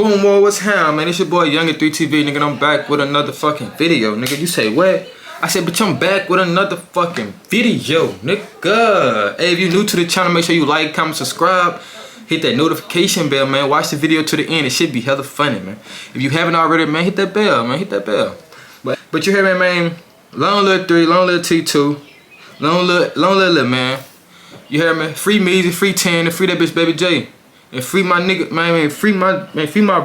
Boom, whoa, what's happening, man? It's your boy Young 3TV, nigga. I'm back with another fucking video, nigga. You say what? I said, bitch, I'm back with another fucking video, nigga. Hey, if you're new to the channel, make sure you like, comment, subscribe. Hit that notification bell, man. Watch the video to the end. It should be hella funny, man. If you haven't already, man, hit that bell, man. Hit that bell. But you hear me, man? Long little 3, long little T2, long little man. You hear me? Free Meezy, free 10, and free that bitch Baby J. And free my nigga, man, free my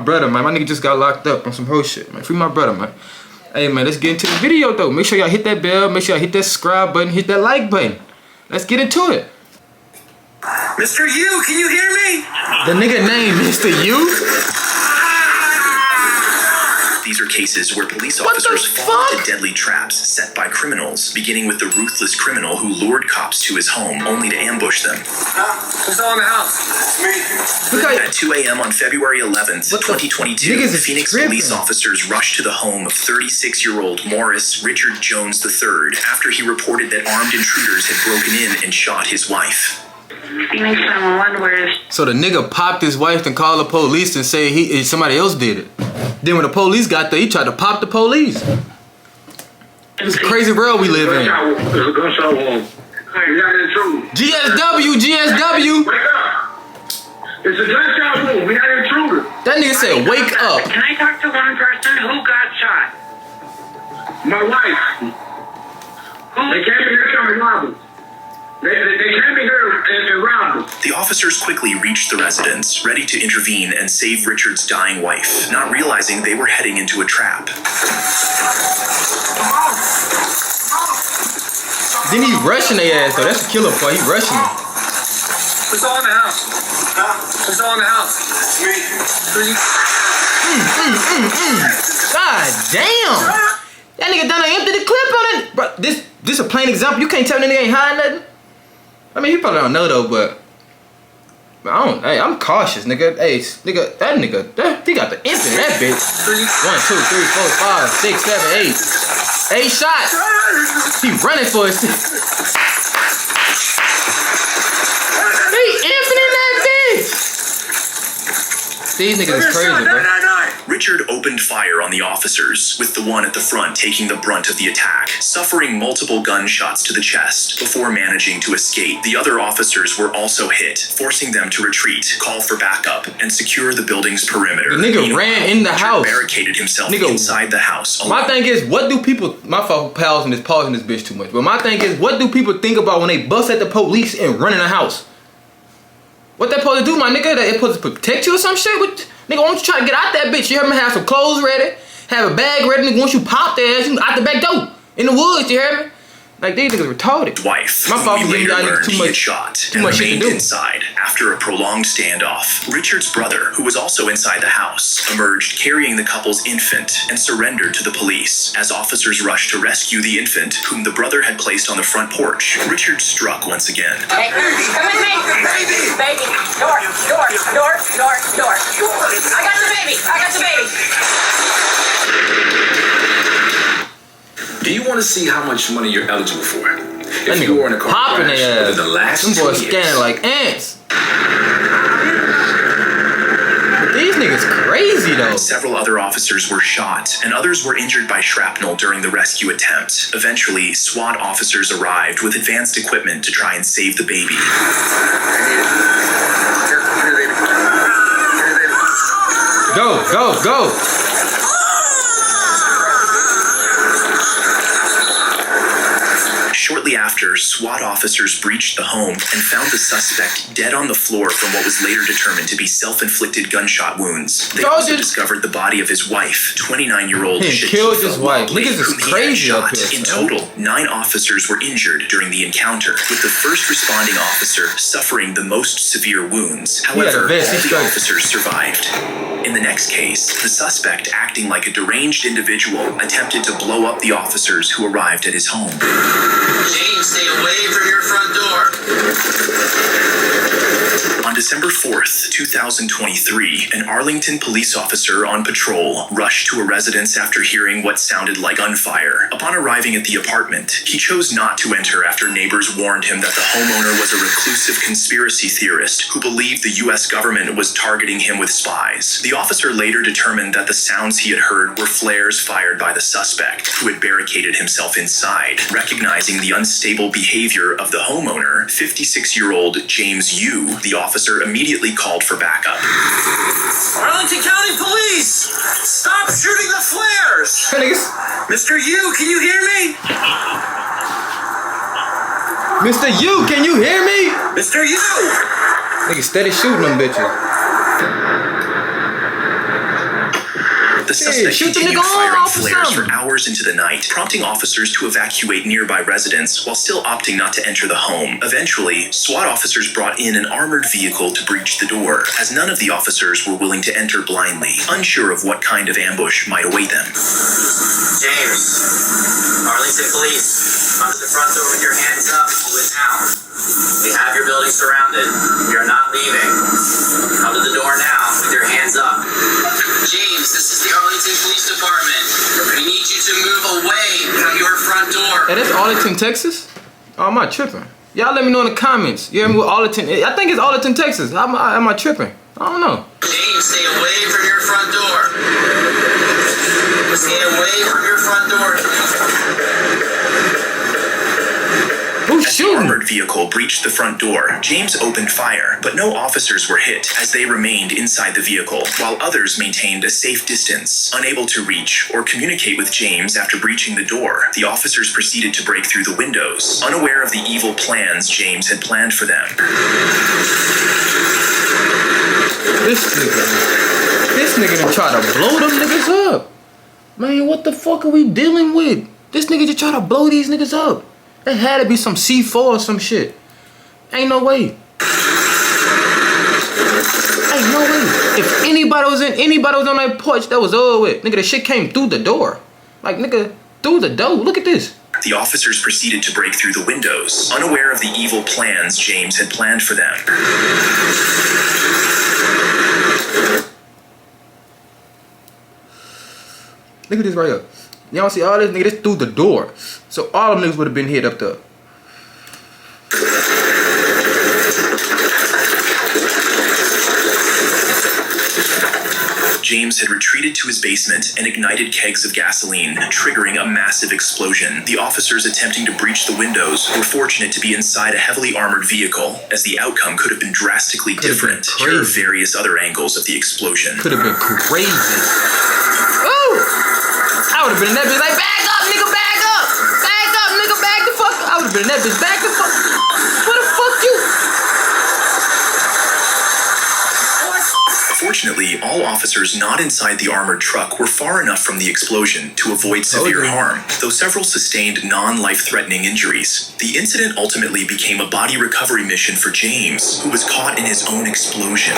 brother, man. My nigga just got locked up on some whole shit, man. Free my brother, man. Hey, man, let's get into the video, though. Make sure y'all hit that bell. Make sure y'all hit that subscribe button. Hit that like button. Let's get into it. Mr. U, can you hear me? The nigga named Mr. U? These are cases where police officers fall into deadly traps set by criminals, beginning with the ruthless criminal who lured cops to his home only to ambush them. Who's all in the house? It's me. At 2 a.m. on February 11th, 2022, Phoenix police officers rushed to the home of 36-year-old Morris Richard Jones III after he reported that armed intruders had broken in and shot his wife. Phoenix 911, where is... So the nigga popped his wife and called the police and say somebody else did it. Then when the police got there, he tried to pop the police. It's a crazy world we live in. There's a gunshot wound. Hey, we got an intruder. GSW. Wake up. It's a gunshot wound. We got an intruder. That nigga said, wake up. Can I talk to one person who got shot? My wife. They came in here trying to rob us. They came in here and robbed us. The officers quickly reached the residence, ready to intervene and save Richard's dying wife, not realizing they were heading into a trap. Then he rushing their ass though. That's the killer part. He rushing them. Who's all in the house? Who's all in the house? God damn. That nigga done empty the clip on it. Bro, this a plain example. You can't tell me nigga ain't hiding nothing. I mean, he probably don't know though, but I don't. Hey, I'm cautious, nigga. Hey, nigga, that nigga, he got the empty that bitch. 1, 2, 3, 4, 5, 6, 7, 8. 8 shots. He running for his. He emptying that bitch. These niggas is crazy, bro. Richard opened fire on the officers, with the one at the front taking the brunt of the attack, suffering multiple gunshots to the chest before managing to escape. The other officers were also hit, forcing them to retreat, call for backup, and secure the building's perimeter. The nigga ran in the house. Barricaded himself inside the house alone. My thing is, what do people... My fault for pausing this bitch too much. But my thing is, what do people think about when they bust at the police and run in the house? What they supposed to do, my nigga? They supposed to protect you or some shit? What, nigga, why don't you try to get out that bitch? You hear me? Have some clothes ready. Have a bag ready. Nigga, once you pop their ass, you out the back door. In the woods, you hear me? Like, these niggas retarded. Wife, my fault for giving y'all niggas too much shit to do. Inside after a prolonged standoff. Richard's brother, who was also inside the house, emerged carrying the couple's infant and surrendered to the police. As officers rushed to rescue the infant, whom the brother had placed on the front porch, Richard struck once again. Hey, come with me. Baby. Door. I got the baby. Do you want to see how much money you're eligible for? That nigga were in a car popping their ass. The last them boys scanning like ants. But these niggas crazy though. Several other officers were shot, and others were injured by shrapnel during the rescue attempt. Eventually, SWAT officers arrived with advanced equipment to try and save the baby. Go. Shortly after, SWAT officers breached the home and found the suspect dead on the floor from what was later determined to be self-inflicted gunshot wounds. They also discovered the body of his wife, 29-year-old Shaquita killed his wife. Niggas is crazy up here. In total, 9 officers were injured during the encounter, with the first responding officer suffering the most severe wounds. However, all the officers survived. In the next case, the suspect, acting like a deranged individual, attempted to blow up the officers who arrived at his home. James, stay away from your front door. On December 4th, 2023, an Arlington police officer on patrol rushed to a residence after hearing what sounded like gunfire. Upon arriving at the apartment, he chose not to enter after neighbors warned him that the homeowner was a reclusive conspiracy theorist who believed the U.S. government was targeting him with spies. The officer later determined that the sounds he had heard were flares fired by the suspect, who had barricaded himself inside. Recognizing the unstable behavior of the homeowner, 56-year-old James Yu, the officer immediately called for backup. Arlington County Police! Stop shooting the flares! Mr. Yu, can you hear me? Mr. Yu, can you hear me? Mr. Yu! Nigga steady shooting them bitches. The suspect continued firing flares for hours into the night, prompting officers to evacuate nearby residents while still opting not to enter the home. Eventually, SWAT officers brought in an armored vehicle to breach the door, as none of the officers were willing to enter blindly, unsure of what kind of ambush might await them. James, Arlington Police, come to the front door with your hands up. Do it now. We have your building surrounded. You're not leaving. Come to the door now with your hands up. James, this is the Arlington Police Department. We need you to move away from your front door. Hey, that's Arlington, Texas? Oh, am I tripping? Y'all let me know in the comments. You hear me with Arlington? I think it's Arlington, Texas. Am I tripping? I don't know. James, stay away from your front door. Stay away from your front door. Who's As the shooting? armored vehicle breached the front door, James opened fire, but no officers were hit as they remained inside the vehicle, while others maintained a safe distance. Unable to reach or communicate with James after breaching the door, the officers proceeded to break through the windows, unaware of the evil plans James had planned for them. This nigga done try to blow them niggas up. Man, what the fuck are we dealing with? This nigga just try to blow these niggas up. It had to be some C4 or some shit. Ain't no way. Ain't no way. If anybody was on that porch, that was over with. Nigga, the shit came through the door. Like, nigga, through the door. Look at this. The officers proceeded to break through the windows, unaware of the evil plans James had planned for them. Look at this right here. Y'all see all this nigga, this through the door. So all them niggas would have been hit up there. James had retreated to his basement and ignited kegs of gasoline, triggering a massive explosion. The officers attempting to breach the windows were fortunate to be inside a heavily armored vehicle, as the outcome could have been drastically different. Here are various other angles of the explosion. Could have been crazy. Ooh! I would have been in that bitch like, back up, nigga, back up! Back up, nigga, back the fuck up! I would have been in that bitch, back the fuck. What the fuck you? Fortunately, all officers not inside the armored truck were far enough from the explosion to avoid severe harm, though several sustained non-life-threatening injuries. The incident ultimately became a body recovery mission for James, who was caught in his own explosion.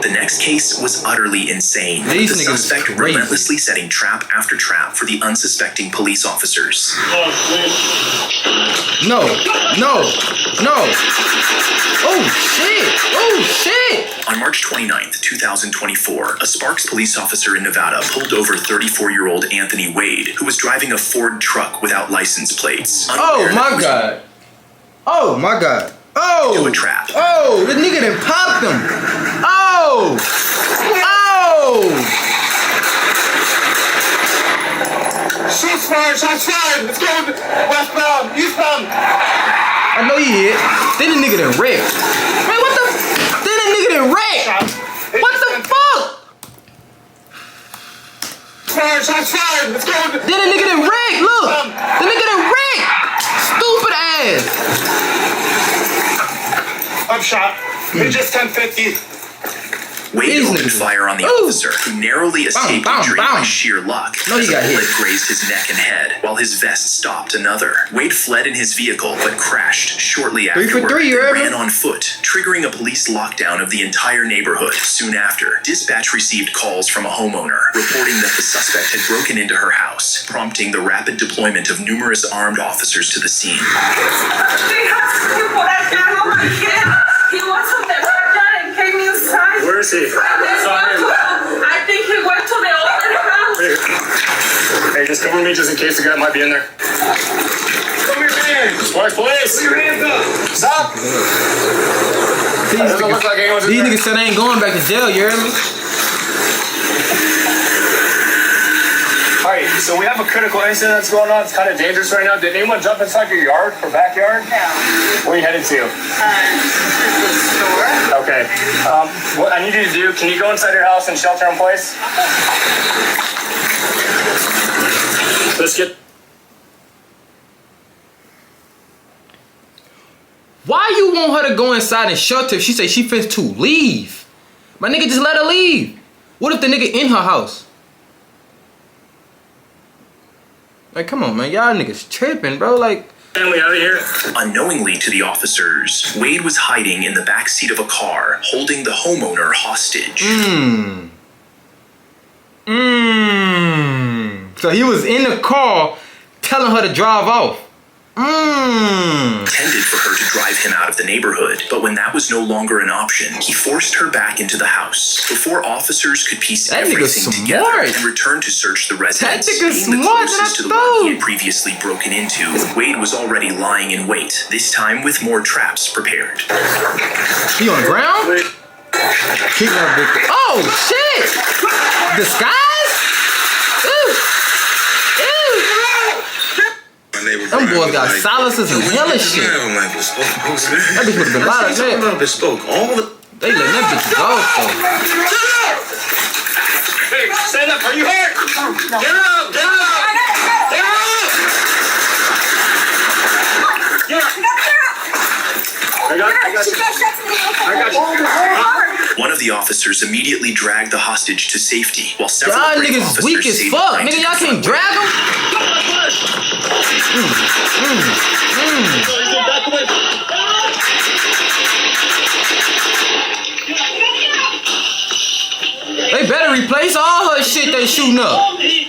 The next case was utterly insane, with the suspect relentlessly setting trap after trap for the unsuspecting police officers. No. Oh shit! Oh shit! On March 29th, 2024, a Sparks police officer in Nevada pulled over 34-year-old Anthony Wade, who was driving a Ford truck without license plates. Oh my god! Oh my god! Oh! To a trap. Oh! The nigga done popped him! Oh! Oh! Shots fired, shots fired. Let's go westbound, eastbound. I know you hit. Then the nigga done wrecked. Man, what the? Then the nigga done wrecked. What the fuck? Fired, shots fired. Let's go. Then the nigga done wrecked. Look, the nigga done wrecked. Stupid ass. I'm shot. It's just 1050. Wade opened fire on the officer, who narrowly escaped injury by sheer luck. As a bullet grazed his neck and head, while his vest stopped another. Wade fled in his vehicle, but crashed shortly afterward, and ran on foot, triggering a police lockdown of the entire neighborhood. Soon after, dispatch received calls from a homeowner, reporting that the suspect had broken into her house, prompting the rapid deployment of numerous armed officers to the scene. He was on the backyard and came inside. Where is he? I think he went to the other house. Hey, just cover me just in case the guy might be in there. Come here, man. Sparks police. Put your hands up. Stop. These niggas said I ain't going back to jail, you heard me? Alright, so we have a critical incident that's going on. It's kind of dangerous right now. Did anyone jump inside your yard or backyard? No. Where are you headed to? To the store. Okay. What I need you to do, can you go inside your house and shelter in place? Let's get... Why you want her to go inside and shelter if she say she finna to leave? My nigga, just let her leave. What if the nigga in her house? Like, come on, man. Y'all niggas tripping, bro. Like... Family out of here. Unknowingly to the officers, Wade was hiding in the backseat of a car, holding the homeowner hostage. So he was in the car telling her to drive off. Intended for her to drive him out of the neighborhood, but when that was no longer an option, he forced her back into the house. Before officers could piece That everything nigga's together smart. and return to search the residence, That nigga's being the smart, closest to the that's one he dope. had previously broken into, Wade was already lying in wait, this time with more traps prepared. He on the ground? Keep that bitch. Oh, shit! Disguise? Ew. Them boys got silences and hella shit. That bitch would've been loud as hell. They letting that bitch go, though. Hey, stand up. Are you hurt? Get up. Get up. Get up. I got you. One of the officers immediately dragged the hostage to safety, while several Y'all brave niggas officers weak as stayed fuck. behind Nigga, to y'all can't confront drag them? They better replace all her shit they shooting up. You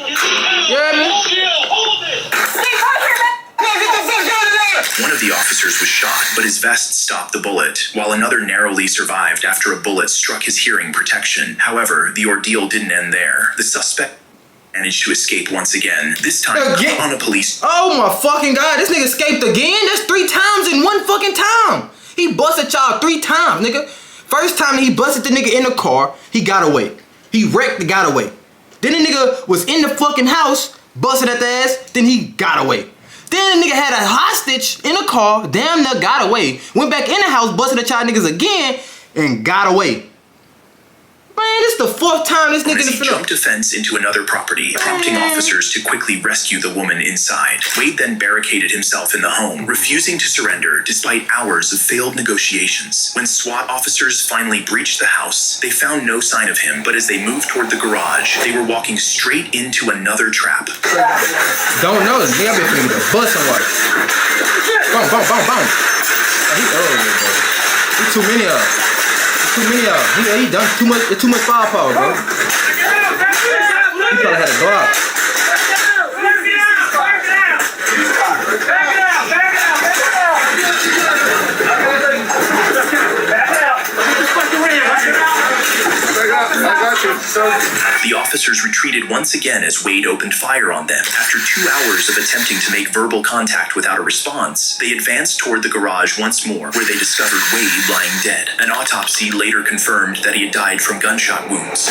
hear me? One of the officers was shot, but his vest stopped the bullet, while another narrowly survived after a bullet struck his hearing protection. However, the ordeal didn't end there. The suspect managed to escape once again, this time Again? on a police... Oh my fucking god, this nigga escaped again? That's 3 times in one fucking time. He busted y'all 3 times, nigga. First time he busted the nigga in the car, he got away. He wrecked and got away. Then the nigga was in the fucking house, busted at the ass, then he got away. Then the nigga had a hostage in a car, damn near got away. Went back in the house, busted at y'all niggas again, and got away. Man, this the 4th time this nigga As he finna... jumped a fence into another property, prompting officers to quickly rescue the woman inside. Wade then barricaded himself in the home, refusing to surrender despite hours of failed negotiations. When SWAT officers finally breached the house, they found no sign of him, but as they moved toward the garage, they were walking straight into another trap. Don't know. Nigga, I been finna get a bus and watch. Boom, boom, boom, boom. He early, bro. He too many of them. Too many of them. He done too much. It's too much firepower, bro. He probably had a Glock. The officers retreated once again as Wade opened fire on them. After 2 hours of attempting to make verbal contact without a response, they advanced toward the garage once more, where they discovered Wade lying dead. An autopsy later confirmed that he had died from gunshot wounds.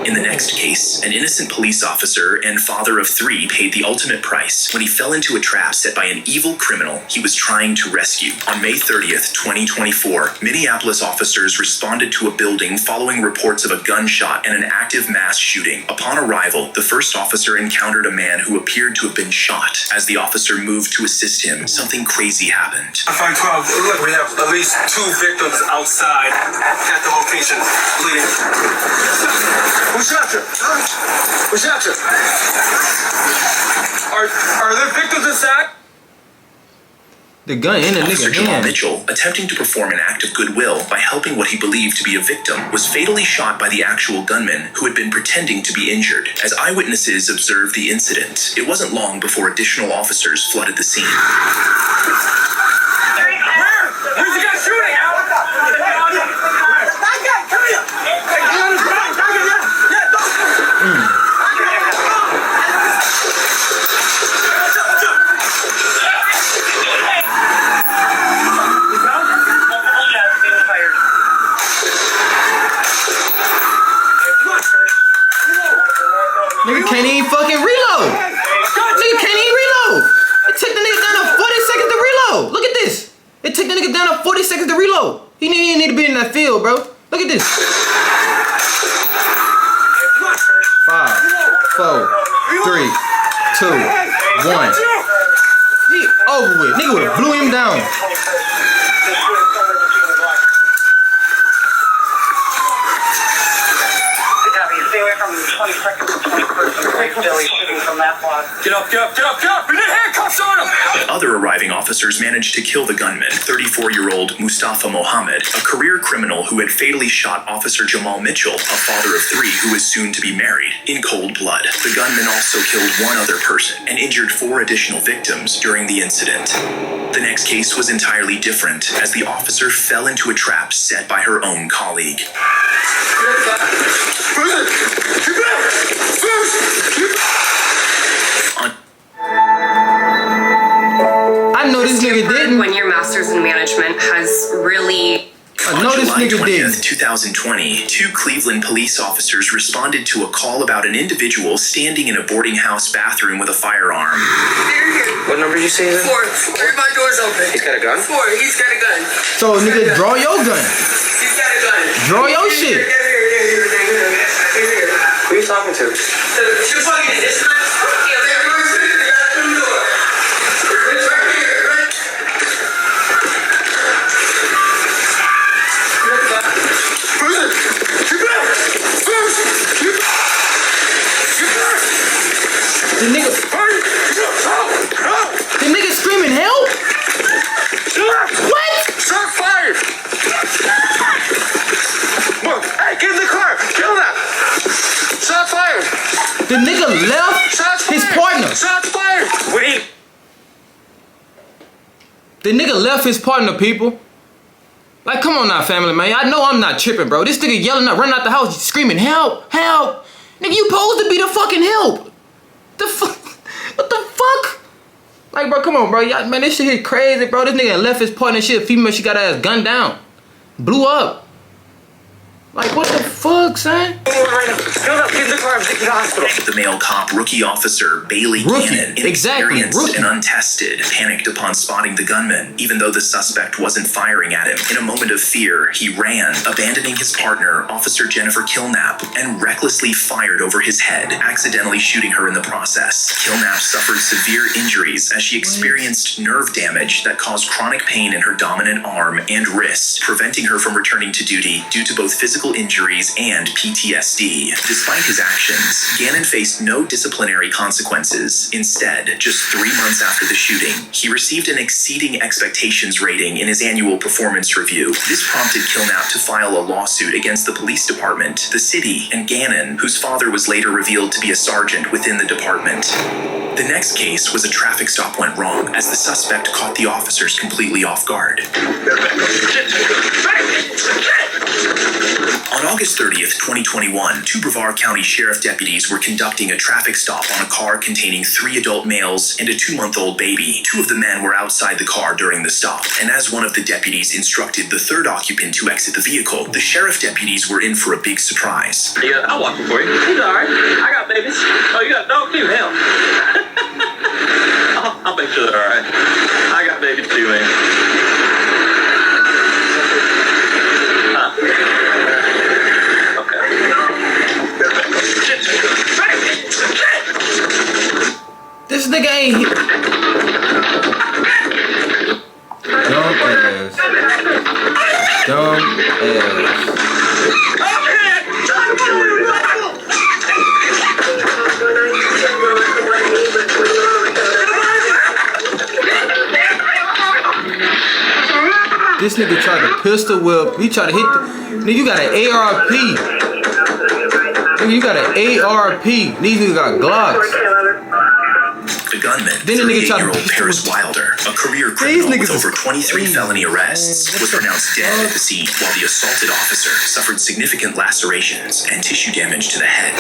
In the next case, an innocent police officer and father of 3 paid the ultimate price when he fell into a trap set by an evil criminal he was trying to rescue. On May 30th, 2024, Minneapolis officers responded to a building following reports of a gunshot and an active mass shooting. Upon arrival, the first officer encountered a man who appeared to have been shot. As the officer moved to assist him, something crazy happened. Find 12. Look, we have at least 2 victims outside at the location bleeding. Who shot you? Who shot you? Are there victims inside? The gun in the Officer nigga Jamal hand. Mitchell, attempting to perform an act of goodwill by helping what he believed to be a victim, was fatally shot by the actual gunman who had been pretending to be injured. As eyewitnesses observed the incident, it wasn't long before additional officers flooded the scene. Where's the guy shooting? Come here. Nigga can't even fucking reload. Nigga can't even reload. It took the nigga down to 40 seconds to reload. Look at this. It took the nigga down to 40 seconds to reload. He didn't need to be in that field, bro. Look at this. 5, 4, 3, 2, 1. He over with. Nigga would've blew him down. Stay away from the 22nd to 21st. Billy shooting from that block. Get up! We need handcuffs on him! Other arriving officers managed to kill the gunman, 34-year-old Mustafa Mohammed, a career criminal who had fatally shot Officer Jamal Mitchell, a father of 3 who was soon to be married, in cold blood. The gunman also killed 1 other person and injured 4 additional victims during the incident. The next case was entirely different, as the officer fell into a trap set by her own colleague. I know this nigga didn't. When your master's in management has really... I know this nigga didn't. 2020, 2 Cleveland police officers responded to a call about an individual standing in a boarding house bathroom with a firearm. What number did you say? 4. My door's open. He's got a gun? 4. He's got a gun. So nigga, draw your gun. He's got a gun. Draw your shit. Who are you talking to? You're fucking this man. The nigga screaming help? What? Shot fired! Look, hey, get in the car! Kill that! Shot fired! The nigga left Shots his fired! partner. Shots fired! Wait! The nigga left his partner, people. Like, come on now, family, man. I know I'm not tripping, bro. This nigga yelling out, running out the house, screaming, help, help. Nigga, you supposed to be the fucking help. The fuck? What the fuck? Like, bro, come on, bro. Y'all, man, this shit here crazy, bro. This nigga left his partner, shit, a female, she got her ass gunned down. Blew up. Like, what the fuck, son? The male cop, rookie officer Bailey Gannon, inexperienced and untested, panicked upon spotting the gunman, even though the suspect wasn't firing at him. In a moment of fear, he ran, abandoning his partner, Officer Jennifer Kilnap, and recklessly fired over his head, accidentally shooting her in the process. Kilnap suffered severe injuries as she experienced nerve damage that caused chronic pain in her dominant arm and wrist, preventing her from returning to duty due to both physical injuries and PTSD. Despite his actions, Gannon faced no disciplinary consequences. Instead, just 3 months after the shooting, he received an exceeding expectations rating in his annual performance review. This prompted Kilnap to file a lawsuit against the police department, the city, and Gannon, whose father was later revealed to be a sergeant within the department. The next case was a traffic stop went wrong as the suspect caught the officers completely off guard. On August 30th, 2021, 2 Brevard County Sheriff deputies were conducting a traffic stop on a car containing 3 adult males and a 2-month-old baby. 2 of the men were outside the car during the stop, and as one of the deputies instructed the 3rd occupant to exit the vehicle, the sheriff deputies were in for a big surprise. Yeah, I'll walk them for you. He's alright. I got babies. Oh, you got a dog too? Hell. I'll make sure they're alright. I got babies too, man. This nigga ain't hit. Dumb ass. Dumb ass. This nigga tried to pistol whip. He tried to hit the. Nigga, you got an ARP. Nigga, you got an ARP. These niggas got Glocks. The gunman, Then the nigga tried to 38-year-old Paris Wilder, a career criminal with over 23 felony arrests, was pronounced dead at the scene, while the assaulted officer suffered significant lacerations and tissue damage to the head.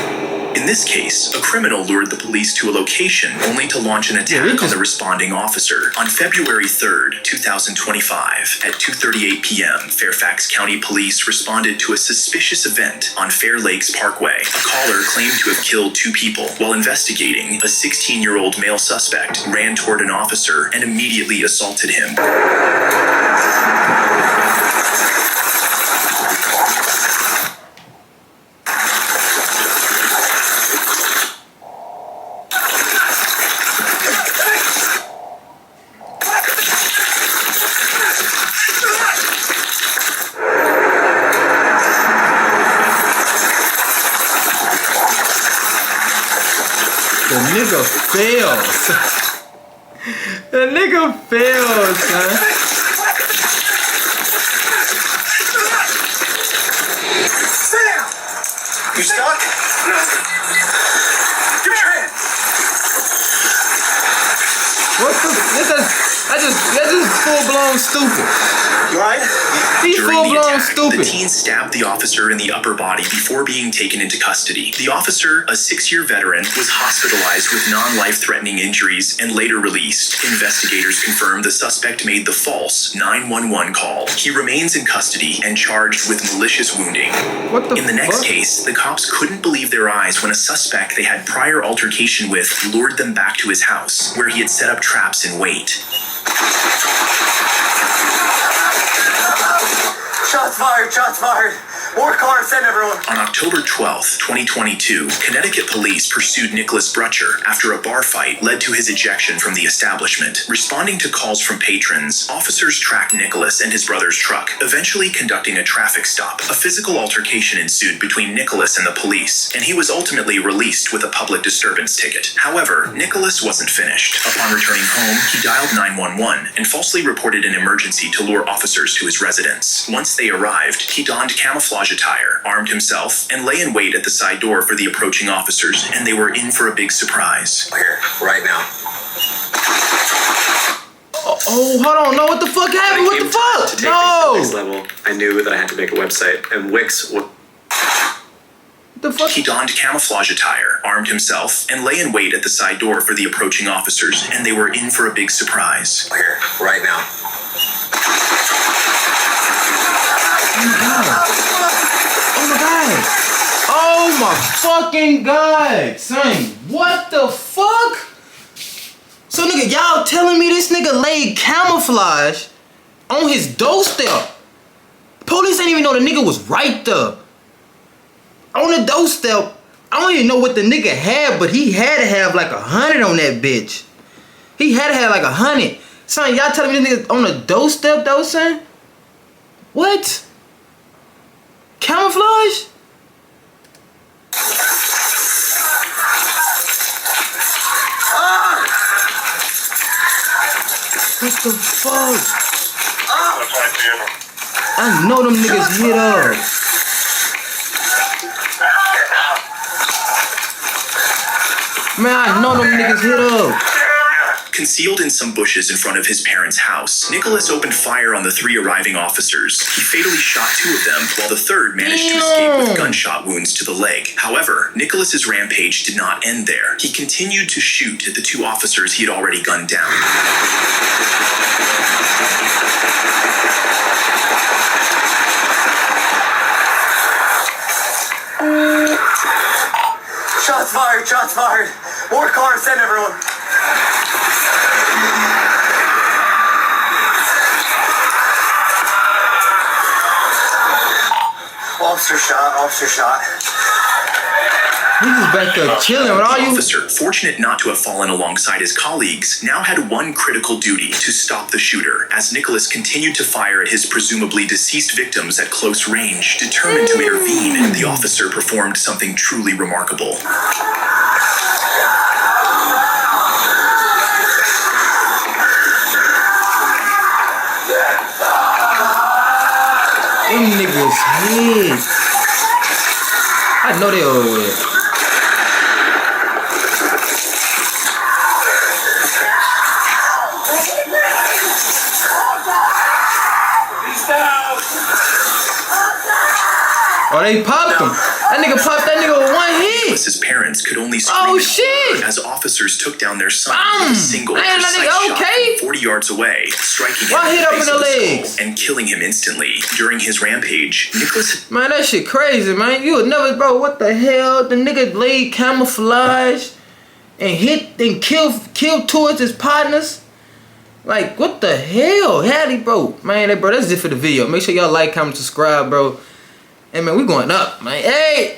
In In this case, a criminal lured the police to a location only to launch an attack on the responding officer. On February 3rd, 2025, at 2:38 p.m., Fairfax County Police responded to a suspicious event on Fair Lakes Parkway. A caller claimed to have killed 2 people. While investigating, a 16-year-old male suspect ran toward an officer and immediately assaulted him. The nigga fails. The nigga fails, son. Sam! You stuck? No. Give me your hand. What the? That's just full blown stupid. You alright? He's During full the blown attack, stupid. the teen stabbed the officer in the upper body before being taken into custody. The officer, a 6-year veteran, was hospitalized with non-life-threatening injuries and later released. Investigators confirmed the suspect made the false 911 call. He remains in custody and charged with malicious wounding. What the In the next fuck? case, the cops couldn't believe their eyes when a suspect they had prior altercation with lured them back to his house, where he had set up traps in wait. Shots fired, shots fired. More cars, send everyone. On October 12th, 2022, Connecticut police pursued Nicholas Brutcher after a bar fight led to his ejection from the establishment. Responding to calls from patrons, officers tracked Nicholas and his brother's truck, eventually conducting a traffic stop. A physical altercation ensued between Nicholas and the police, and he was ultimately released with a public disturbance ticket. However, Nicholas wasn't finished. Upon returning home, he dialed 911 and falsely reported an emergency to lure officers to his residence. Once they arrived, he donned camouflage attire, armed himself, and lay in wait at the side door for the approaching officers, and they were in for a big surprise. Here, right now. Oh, hold on. No, what the fuck happened? What the fuck? To take things to the next No. level, I knew that I had to make a website, and Wix was... The fuck? He donned camouflage attire, armed himself, and lay in wait at the side door for the approaching officers, and they were in for a big surprise. Here, right now. Oh my god. Oh my fucking god. Son, what the fuck? So nigga, y'all telling me this nigga laid camouflage on his doorstep? Police ain't even know the nigga was right there. On the doorstep, I don't even know what the nigga had, but he had to have like 100 on that bitch. He had to have like 100. Son, y'all telling me this nigga on the doorstep though, son? What? Camouflage? What the fuck? I know them niggas hit up. Man, I know them niggas hit up. Concealed in some bushes in front of his parents' house, Nicholas opened fire on the 3 arriving officers. He fatally shot 2 of them, while the 3rd managed to escape with gunshot wounds to the leg. However, Nicholas's rampage did not end there. He continued to shoot at the 2 officers he had already gunned down. Shots fired, shots fired. More cars, send everyone. Officer shot, officer shot. He's just back there chilling with all The you. officer, fortunate not to have fallen alongside his colleagues, now had one critical duty: to stop the shooter, as Nicholas continued to fire at his presumably deceased victims at close range. Determined to intervene, the officer performed something truly remarkable. Them niggas hit. I know they over with. Oh, they popped him. That nigga popped that nigga with 1 hit. Nicholas's parents could only scream Oh, in shit. horror as officers took down their son with a single Man, that precise nigga shot okay? from 40 yards away, striking him Why in hit the up in face the of the legs? skull and killing him instantly. During his rampage, Nicholas Man, that shit crazy, man. You would never, bro. What the hell? The nigga laid camouflage and hit and killed towards his partners. Like, what the hell? Hattie, bro. Man, bro, that's it for the video. Make sure y'all like, comment, subscribe, bro. And man, we going up, man. Hey!